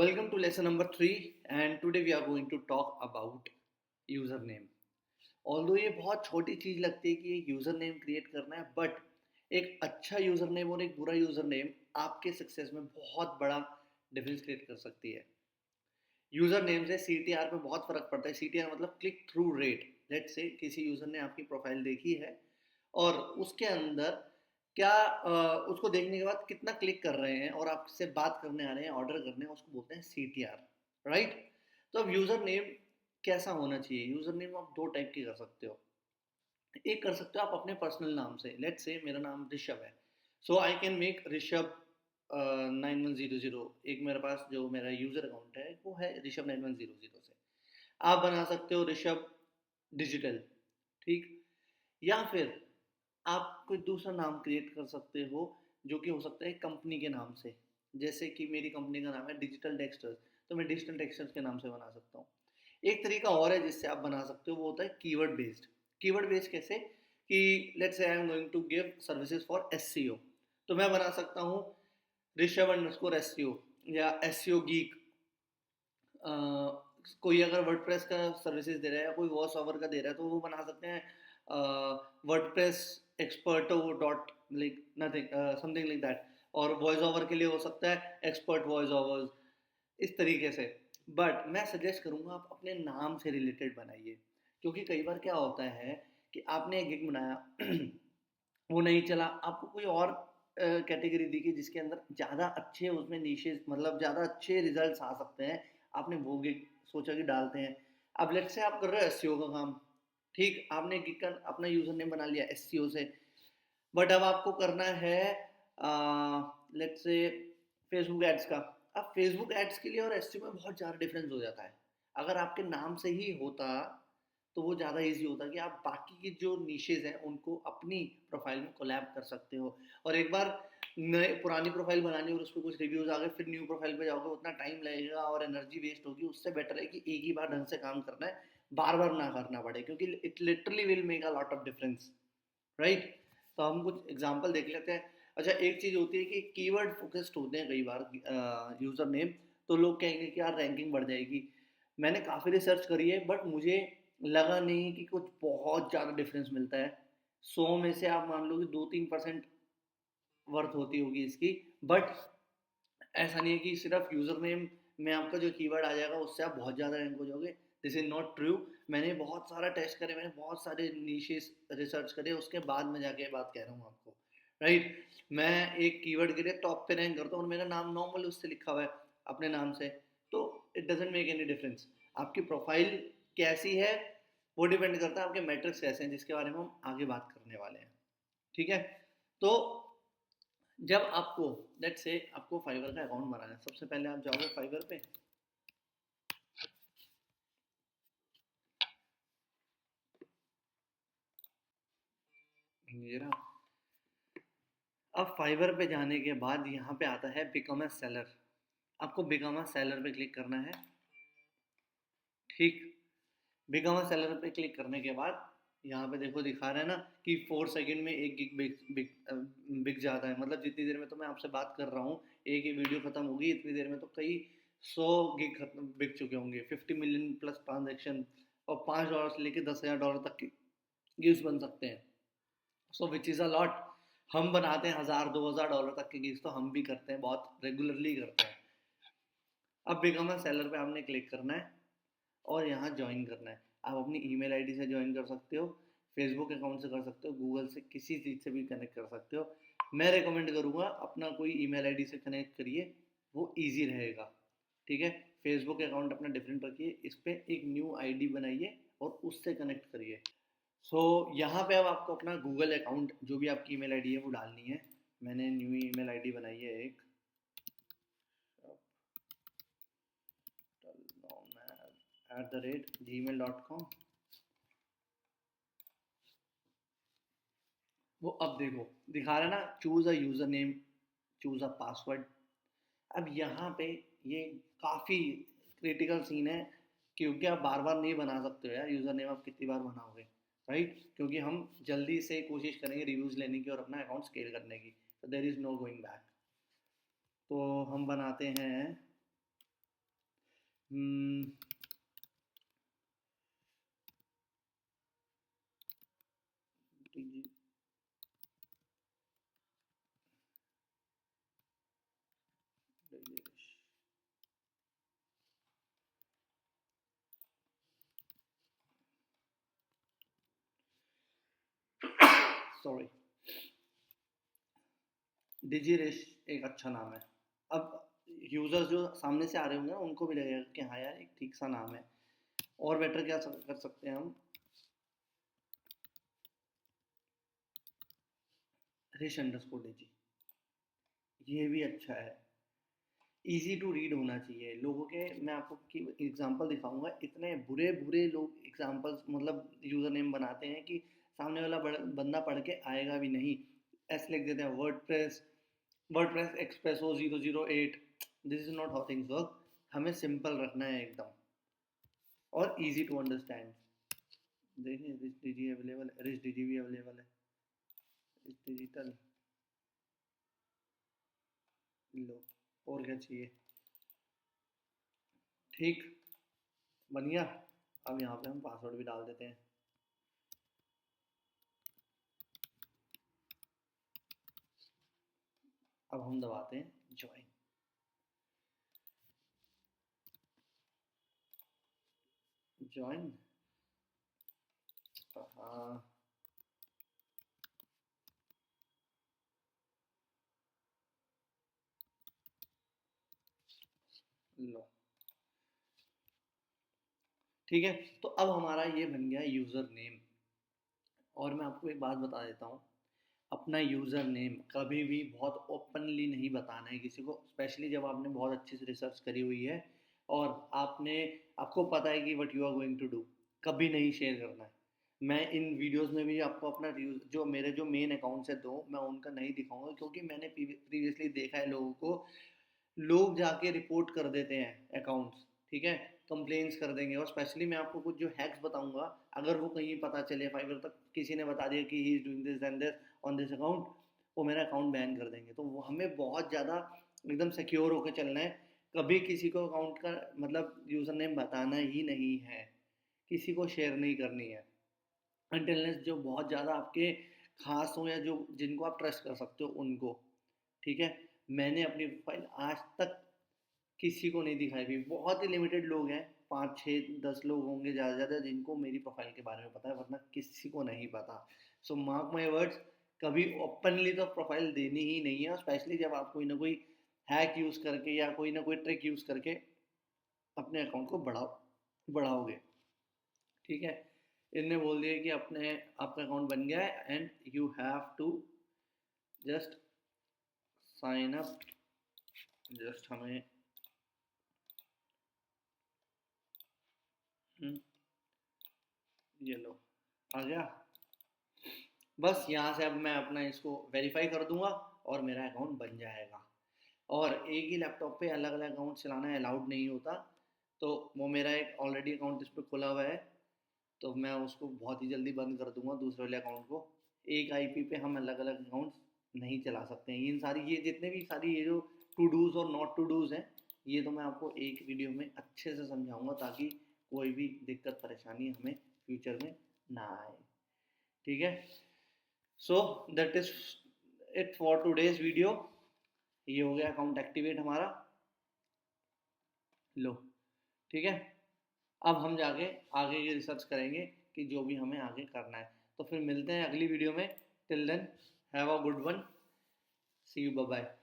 Welcome to lesson number 3 and today we are going to talk about username. Although ये बहुत छोटी चीज़ लगती है कि एक यूज़र नेम क्रिएट करना है बट एक अच्छा यूज़र नेम और एक बुरा यूज़र नेम आपके सक्सेस में बहुत बड़ा डिफरेंस क्रिएट कर सकती है। यूज़र नेम से CTR पे बहुत फ़र्क पड़ता है। CTR मतलब click through rate. Let's say किसी यूज़र ने आपकी प्रोफाइल देखी है और उसके अंदर क्या उसको देखने के बाद कितना क्लिक कर रहे हैं और आपसे बात करने आ रहे हैं, ऑर्डर करने, उसको बोलते हैं CTR, राइट? तो अब यूज़र नेम कैसा होना चाहिए? यूज़र नेम आप दो टाइप की कर सकते हो। एक कर सकते हो आप अपने पर्सनल नाम से। लेट्स से मेरा नाम ऋषभ है, सो आई कैन मेक ऋषभ 9100। एक मेरे पास जो मेरा यूज़र अकाउंट है वो है ऋषभ 9100 से। आप बना सकते हो ऋषभ डिजिटल, ठीक? या फिर आप कोई दूसरा नाम क्रिएट कर सकते हो जो कि हो सकता है कंपनी के नाम से। जैसे कि मेरी कंपनी का नाम है डिजिटल टेक्सटर्स, तो मैं डिजिटल टेक्सटर्स के नाम से बना सकता हूँ। एक तरीका और है जिससे आप बना सकते हो, वो होता है कीवर्ड बेस्ड। कीवर्ड बेस्ड कैसे? कि let's say I am going to give services for SEO, तो मैं बना सकता हूँ ऋषभ अंडरस्कोर SEO या SEO गीक। कोई अगर वर्डप्रेस का सर्विसेज दे रहा है या कोई वॉइस ओवर का दे रहा है तो वो बना सकते हैं वर्डप्रेस एक्सपर्टो dot like nothing something like that. और वॉइस ओवर के लिए हो सकता है एक्सपर्ट वॉइस ओवर्स, इस तरीके से। बट मैं सजेस्ट करूँगा आप अपने नाम से रिलेटेड बनाइए, क्योंकि कई बार क्या होता है कि आपने एक गिग बनाया वो नहीं चला, आपको कोई और कैटेगरी दी कि जिसके अंदर ज़्यादा अच्छे उसमें नीशेस मतलब ज़्यादा अच्छे रिजल्ट्स आ सकते हैं, आपने वो गिग सोचा कि डालते हैं। अब लेट्स से आप कर रहे हो SEO का काम, ठीक? आपने गिग का अपना यूज़र नेम बना लिया SEO से, बट अब आपको करना है लेट्स से फेसबुक एड्स का। अब फेसबुक एड्स के लिए और SEO में बहुत ज़्यादा डिफरेंस हो जाता है। अगर आपके नाम से ही होता तो वो ज़्यादा ईजी होता कि आप बाकी की जो निशेज हैं उनको अपनी प्रोफाइल में कोलैब कर सकते हो। और एक बार नए पुरानी प्रोफाइल बनानी और उस पर कुछ रिव्यूज आ गए, फिर न्यू प्रोफाइल पे जाओगे, उतना टाइम लगेगा और एनर्जी वेस्ट होगी। उससे बेटर है कि एक ही बार ढंग से काम करना है, बार बार ना करना पड़े, क्योंकि it literally will make a lot of difference, right? तो हम कुछ एग्जांपल देख लेते हैं। अच्छा, एक चीज़ होती है कि कीवर्ड फोकस्ड होते हैं कई बार यूज़र नेम, तो लोग कहेंगे कि यार रैंकिंग बढ़ जाएगी। मैंने काफ़ी रिसर्च करी है बट मुझे लगा नहीं कि कुछ बहुत ज़्यादा डिफरेंस मिलता है। 100 में से आप मान लो कि 2-3% वर्थ होती होगी इसकी। बट ऐसा नहीं है कि सिर्फ यूज़र नेम में आपका जो कीवर्ड आ जाएगा उससे आप बहुत ज़्यादा रैंक हो जाओगे। This is not true. मैंने बहुत सारा टेस्ट करे, मैंने बहुत सारे नीशेस रिसर्च करे, उसके बाद मैं जाके बात कह रहा हूँ आपको, राइट? मैं एक कीवर्ड के लिए टॉप पे रैंक करता हूँ और मेरा नाम नॉर्मल उससे लिखा हुआ है अपने नाम से, तो it doesn't make any difference. आपकी प्रोफाइल कैसी है वो डिपेंड करता है आपके मैट्रिक्स कैसे हैं, जिसके बारे में हम आगे बात करने वाले हैं, ठीक है? तो जब आपको लेट्स से आपको फाइवर का अकाउंट बनाना है, सबसे पहले आप जाओगे फाइवर पे। ये रहा। अब फाइवर पे जाने के बाद यहाँ पे आता है बिकम अ सेलर। आपको बिकम अ सेलर पे क्लिक करना है, ठीक? बिकम अ सेलर पे क्लिक करने के बाद यहाँ पे देखो दिखा रहा है ना कि 4 सेकंड में एक गिग बिक जाता है। मतलब जितनी देर में तो मैं आपसे बात कर रहा हूँ, एक ही वीडियो खत्म होगी, इतनी देर में तो कई 100 गिग खत्म बिक चुके होंगे। 50 मिलियन प्लस ट्रांजेक्शन और $5 से लेके $10,000 तक के गिग्स बन सकते हैं। सो विच इज़ अ लॉट। हम बनाते हैं 1,000-2,000 डॉलर तक के गिग्स, तो हम भी करते हैं, बहुत रेगुलरली करते हैं। अब बिकम अ सेलर पे आपने क्लिक करना है और यहाँ ज्वाइन करना है। आप अपनी ईमेल आईडी से ज्वाइन कर सकते हो, फेसबुक अकाउंट से कर सकते हो, गूगल से, किसी चीज़ से भी कनेक्ट कर सकते हो। मैं रिकमेंड करूँगा अपना कोई ईमेल आईडी से कनेक्ट करिए, वो ईजी रहेगा, ठीक है? फेसबुक अकाउंट अपना डिफरेंट रखिए, इस पर एक न्यू आईडी बनाइए और उससे कनेक्ट करिए। सो यहाँ पे अब आपको अपना गूगल अकाउंट, जो भी आपकी ईमेल आईडी है वो डालनी है। मैंने न्यू ईमेल आईडी बनाई है एक, @gmail.com। वो अब देखो दिखा रहा है ना, choose a user name, choose a password. अब यहाँ पे ये काफ़ी क्रिटिकल सीन है, क्योंकि आप बार बार नहीं बना सकते हो यार यूज़र नेम, आप कितनी बार बनाओगे, राइट? क्योंकि हम जल्दी से कोशिश करेंगे रिव्यूज़ लेने की और अपना अकाउंट स्केल करने की, तो there is no going back. तो हम बनाते हैं सॉरी, डिजीरिश एक अच्छा नाम है। अब यूजर्स जो सामने से आ रहे होंगे ना उनको भी लगेगा कि हाँ यार एक ठीक सा नाम है। और बेटर क्या कर सकते हैं हम, रिश अंडरस्कोर डिजी, ये भी अच्छा है। इजी टू रीड होना चाहिए लोगों के। मैं आपको एग्जांपल दिखाऊंगा, इतने बुरे बुरे लोग एग्जांपल्स मतलब यूजर नेम बनाते हैं कि सामने वाला बंदा पढ़ के आएगा भी नहीं। ऐसे लिख देते हैं WordPress espresso 008। This is not how things work. हमें सिंपल रखना है एकदम और इजी टू अंडरस्टैंड। देखिए रिच डीजी अवेलेबल है, रिच डीजी भी अवेलेबल है, रिच डिजिटल। लो, और क्या चाहिए। ठीक, बन गया। अब यहाँ पे हम पासवर्ड भी डाल देते हैं। अब हम दबाते हैं ज्वाइन। ज्वाइन, हाँ, लो, ठीक है। तो अब हमारा ये बन गया यूज़र नेम। और मैं आपको एक बात बता देता हूँ, अपना यूज़र नेम कभी भी बहुत ओपनली नहीं बताना है किसी को, स्पेशली जब आपने बहुत अच्छी से रिसर्च करी हुई है और आपको पता है कि what you are going to do. कभी नहीं शेयर करना है। मैं इन वीडियोस में भी आपको अपना जो मेरे जो मेन अकाउंट्स है दो, मैं उनका नहीं दिखाऊंगा क्योंकि मैंने प्रीवियसली देखा है लोगों को, लोग जाके रिपोर्ट कर देते हैं अकाउंट्स, ठीक है, कंप्लेंट्स कर देंगे। और स्पेशली मैं आपको कुछ जो हैक्स बताऊंगा, अगर वो कहीं पता चले फाइवर तक किसी ने बता दिया कि he is doing this and this on this account, वो मेरा अकाउंट बैन कर देंगे। तो वो हमें बहुत ज़्यादा एकदम सिक्योर होकर चलना है। कभी किसी को अकाउंट का मतलब यूज़र नेम बताना ही नहीं है, किसी को शेयर नहीं करनी है अनटिल जो बहुत ज़्यादा आपके खास हो या जो जिनको आप ट्रस्ट कर सकते हो उनको, ठीक है। मैंने अपनी प्रोफाइल आज तक किसी को नहीं दिखाई भी। बहुत ही लिमिटेड लोग हैं, 5 6 10 लोग होंगे ज़्यादा से ज़्यादा जिनको मेरी प्रोफाइल के बारे में पता है, वरना किसी को नहीं पता। सो मार्क माई वर्ड्स, कभी ओपनली तो प्रोफाइल देनी ही नहीं है, स्पेशली जब आप कोई ना कोई हैक यूज़ करके या कोई ना कोई ट्रिक यूज़ करके अपने अकाउंट को बढ़ाओगे, ठीक है। इनने बोल दिया कि आपका अकाउंट बन गया है and you have to just sign up. Just हमें ये लो, आ गया। बस यहाँ से अब मैं अपना इसको वेरीफाई कर दूंगा और मेरा अकाउंट बन जाएगा। और एक ही लैपटॉप पे अलग अलग अकाउंट चलाना अलाउड नहीं होता। तो वो मेरा एक ऑलरेडी अकाउंट इस पर खुला हुआ है, तो मैं उसको बहुत ही जल्दी बंद कर दूंगा दूसरे वाले अकाउंट को। एक आईपी पे हम अलग अलग अकाउंट्स नहीं चला सकते हैं। ये जितने भी सारी ये जो टू डूज़ और नॉट टू डूज़ हैं, ये तो मैं आपको एक वीडियो में अच्छे से समझाऊंगा ताकि कोई भी दिक्कत परेशानी हमें फ्यूचर में ना आए, ठीक है। So that is it for today's video. ये हो गया अकाउंट एक्टिवेट हमारा। लो, ठीक है। अब हम जाके आगे की रिसर्च करेंगे कि जो भी हमें आगे करना है। तो फिर मिलते हैं अगली वीडियो में। Till then have a good one, see you, bye bye.